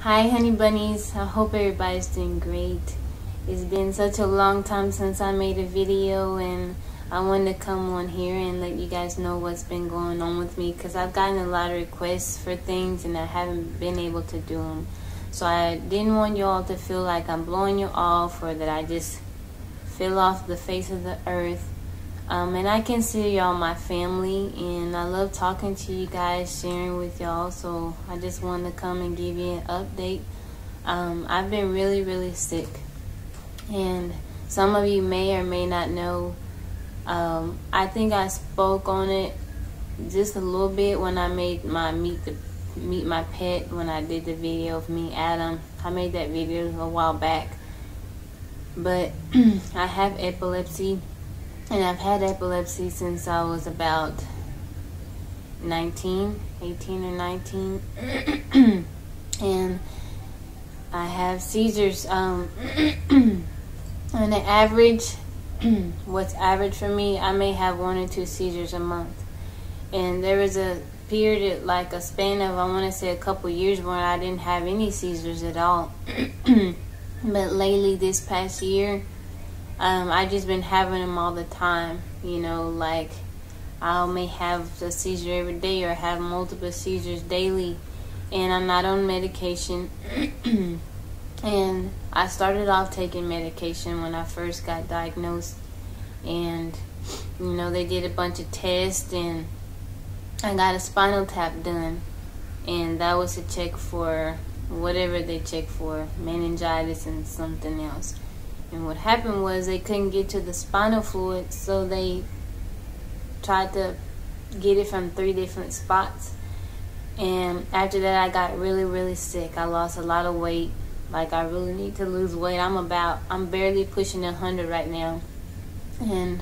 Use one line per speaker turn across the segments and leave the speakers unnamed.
Hi honey bunnies, I hope everybody's doing great. It's been such a long time since I made a video, and I wanted to come on here and let you guys know what's been going on with me, because I've gotten a lot of requests for things and I haven't been able to do them. So I didn't want you all to feel like I'm blowing you off or that I just fell off the face of the earth. And I consider y'all my family, and I love talking to you guys, sharing with y'all, so I just wanted to come and give you an update. I've been really sick, and some of you may or may not know. I think I spoke on it just a little bit when I made my meet my pet, when I did the video of me, Adam. I made that video a while back, but I have epilepsy. And I've had epilepsy since I was about 18 or 19. And I have seizures. On the average, what's average for me, I may have 1 or 2 seizures a month. And there was a period, like a span of, I want to say a couple years, where I didn't have any seizures at all. But lately, this past year, I just been having them all the time, you know, like I may have a seizure every day or have multiple seizures daily, and I'm not on medication. And I started off taking medication when I first got diagnosed, and you know, they did a bunch of tests and I got a spinal tap done, and that was to check for whatever they check for, meningitis and something else. And what happened was they couldn't get to the spinal fluid, so they tried to get it from 3 different spots. And after that, I got really sick. I lost a lot of weight. Like, I really need to lose weight. I'm barely pushing 100 right now. And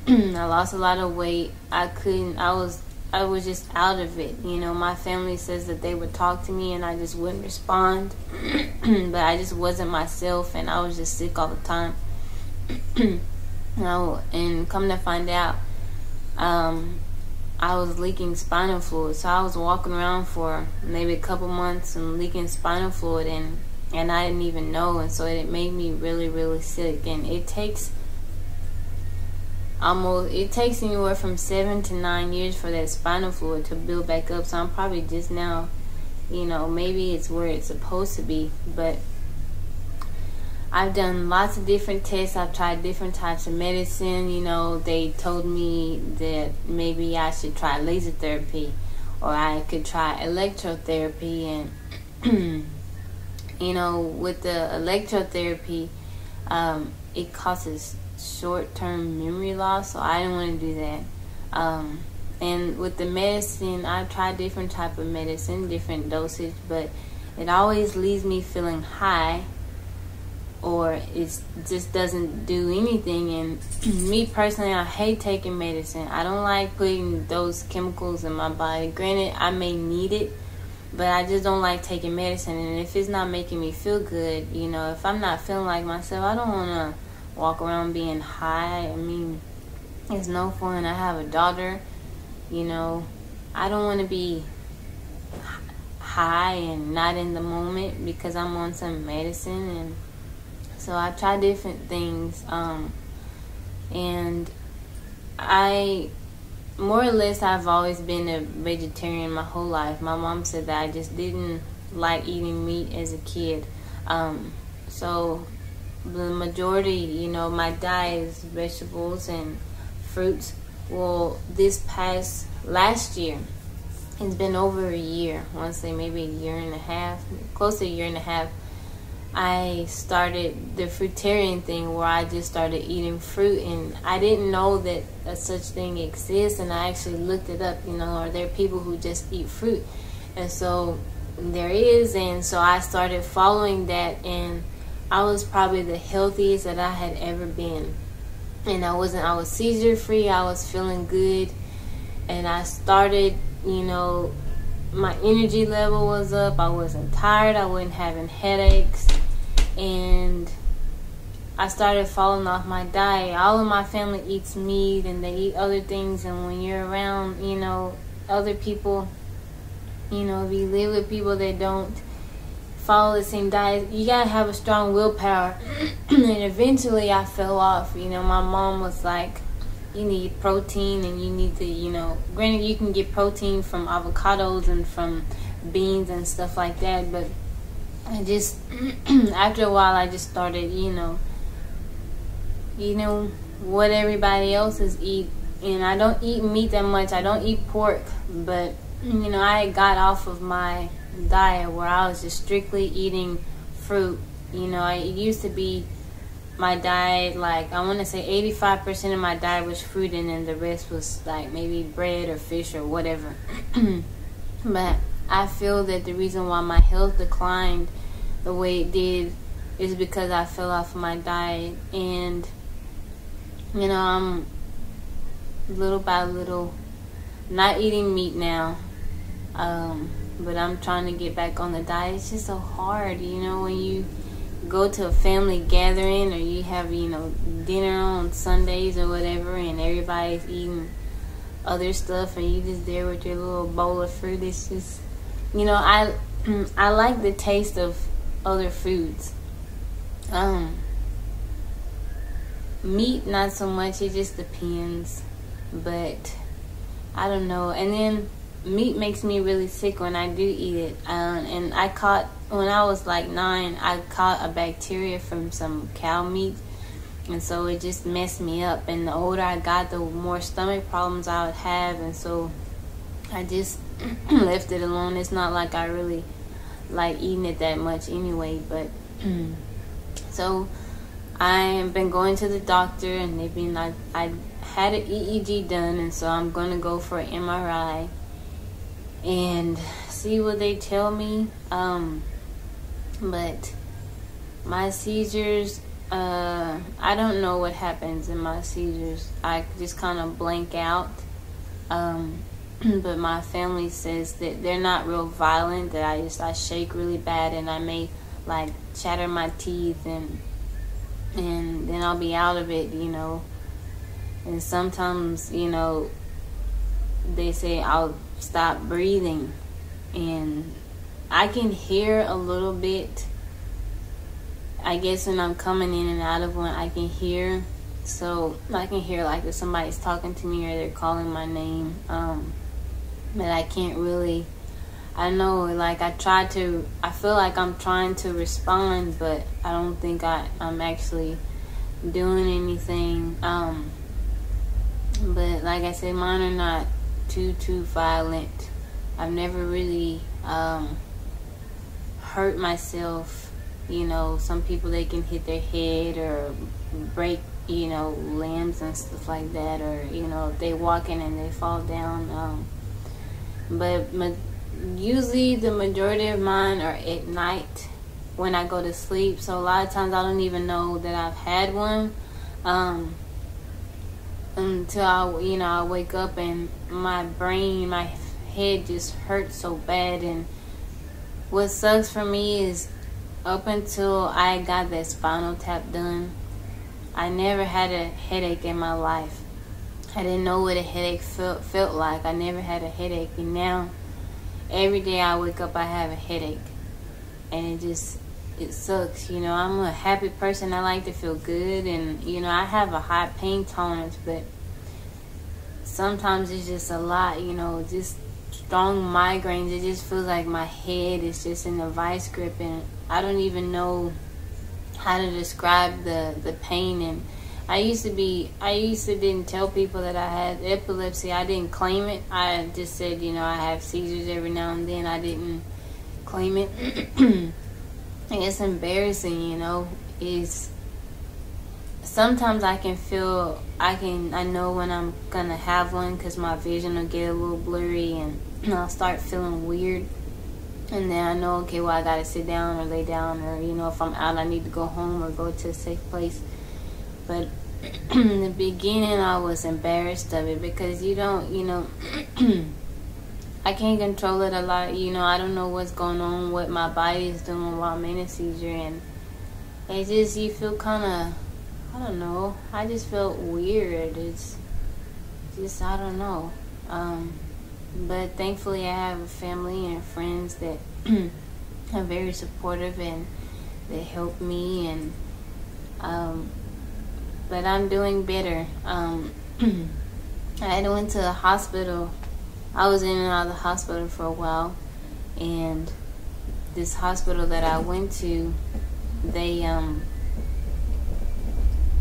I lost a lot of weight. I was just out of it. You know, my family says that they would talk to me and I just wouldn't respond. But I just wasn't myself, and I was just sick all the time. And come to find out, I was leaking spinal fluid. So I was walking around for maybe a couple months and leaking spinal fluid, and I didn't even know. And so it made me really sick. And it takes anywhere from 7 to 9 years for that spinal fluid to build back up. So I'm probably just now, you know, maybe it's where it's supposed to be. But I've done lots of different tests. I've tried different types of medicine. You know, they told me that maybe I should try laser therapy, or I could try electrotherapy. And you know, with the electrotherapy, it causes short-term memory loss, so I didn't want to do that. And with the medicine, I've tried different type of medicine, different dosage, but it always leaves me feeling high, or it just doesn't do anything. And me personally, I hate taking medicine. I don't like putting those chemicals in my body. Granted, I may need it, but I just don't like taking medicine. And if it's not making me feel good, you know, if I'm not feeling like myself, I don't want to walk around being high. I mean, it's no fun. I have a daughter, you know. I don't want to be high and not in the moment because I'm on some medicine. And so I try different things, and I more or less, I've always been a vegetarian my whole life. My mom said that I just didn't like eating meat as a kid. So the majority, you know, my diet is vegetables and fruits. Well, last year, it's been over a year. I want to say maybe a year and a half, close to a year and a half. I started the fruitarian thing, where I just started eating fruit, and I didn't know that such thing exists. And I actually looked it up. You know, are there people who just eat fruit? And so there is, and so I started following that, and I was probably the healthiest that I had ever been. And I was seizure free. I was feeling good. And I started, you know, my energy level was up. I wasn't tired. I wasn't having headaches. And I started falling off my diet. All of my family eats meat and they eat other things. And when you're around, you know, other people, you know, if you live with people that don't follow the same diet. You gotta have a strong willpower. And eventually I fell off. You know, my mom was like, you need protein and you need to, you know, granted you can get protein from avocados and from beans and stuff like that, but I just after a while I just started, you know what everybody else is eat. And I don't eat meat that much. I don't eat pork, but you know, I got off of my diet where I was just strictly eating fruit. You know, it used to be my diet, like I want to say 85% of my diet was fruit, and then the rest was like maybe bread or fish or whatever. But I feel that the reason why my health declined the way it did is because I fell off of my diet. And you know, I'm little by little not eating meat now, but I'm trying to get back on the diet. It's just so hard, you know, when you go to a family gathering or you have, you know, dinner on Sundays or whatever, and everybody's eating other stuff and you just there with your little bowl of fruit. It's just, you know, I like the taste of other foods. Meat not so much, it just depends, but I don't know. And then meat makes me really sick when I do eat it. And I caught, when I was like 9, I caught a bacteria from some cow meat, and so it just messed me up. And the older I got, the more stomach problems I would have, and so I just left it alone. It's not like I really like eating it that much anyway, but so I've been going to the doctor, and they've been like, I had an EEG done, and so I'm going to go for an MRI and see what they tell me. But my seizures, I don't know what happens in my seizures. I just kind of blank out. But my family says that they're not real violent, that I shake really bad, and I may like chatter my teeth, and then I'll be out of it, you know. And sometimes, you know, they say I'll stop breathing, and I can hear a little bit. I guess when I'm coming in and out of one, I can hear. So I can hear like if somebody's talking to me or they're calling my name. But I can't really, I know, like I feel like I'm trying to respond, but I don't think I'm actually doing anything. But like I said, mine are not too violent. I've never really hurt myself. You know, some people, they can hit their head or break, you know, limbs and stuff like that, or, you know, if they walking and they fall down. But usually the majority of mine are at night when I go to sleep. So a lot of times I don't even know that I've had one until I wake up and my brain, my head just hurts so bad. And what sucks for me is up until I got that spinal tap done, I never had a headache in my life. I didn't know what a headache felt like. I never had a headache, and now every day I wake up I have a headache, and it sucks. You know, I'm a happy person. I like to feel good, and you know, I have a high pain tolerance, but sometimes it's just a lot, you know, just strong migraines. It just feels like my head is just in a vice grip, and I don't even know how to describe the pain. And I used to didn't tell people that I had epilepsy. I didn't claim it. I just said, you know, I have seizures every now and then. I didn't claim it. And it's embarrassing, you know. Sometimes I can feel, I know when I'm gonna have one, because my vision will get a little blurry, and I'll start feeling weird. And then I know, okay, well, I gotta sit down or lay down, or, you know, if I'm out, I need to go home or go to a safe place. But in the beginning, I was embarrassed of it, because you don't, you know, I can't control it a lot. You know, I don't know what's going on, what my body is doing while I'm in a seizure, and it just, you feel kind of, I don't know, I just felt weird. It's just, I don't know. But thankfully I have a family and friends that are very supportive and they help me, and but I'm doing better. I had went to the hospital. I was in and out of the hospital for a while, and this hospital that I went to, they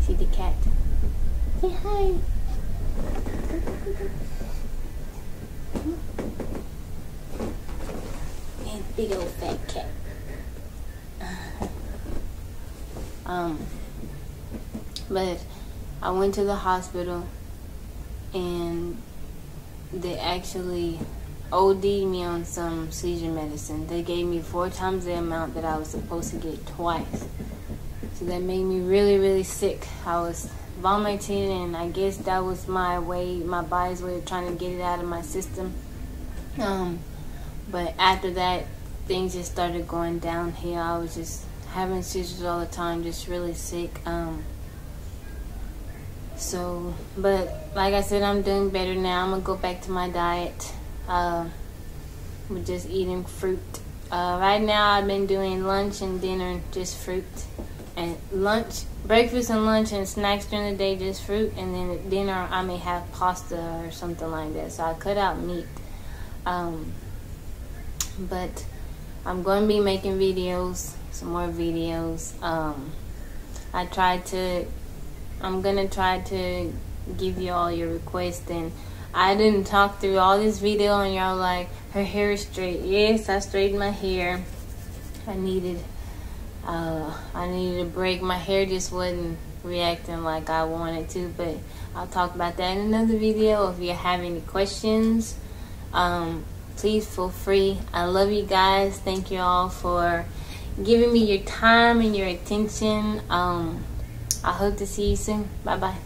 see the cat. Say hi. And big old fat cat. But I went to the hospital and they actually OD'd me on some seizure medicine. They gave me 4 times the amount that I was supposed to get twice. So that made me really, really sick. I was vomiting, and I guess that was my body's way of trying to get it out of my system. But after that, things just started going downhill. I was just having seizures all the time, just really sick. But like I said, I'm doing better now. I'm gonna go back to my diet. We're just eating fruit. Right now, I've been doing lunch and dinner, just fruit. And breakfast and lunch and snacks during the day, just fruit. And then at dinner, I may have pasta or something like that. So I cut out meat. But I'm going to be making videos, some more videos. I'm going to try to give you all your requests. And I didn't talk through all this video and y'all like, her hair is straight. Yes, I straightened my hair. I needed a break. My hair just wasn't reacting like I wanted to, but I'll talk about that in another video. If you have any questions, please feel free. I love you guys. Thank you all for giving me your time and your attention. I hope to see you soon. Bye bye.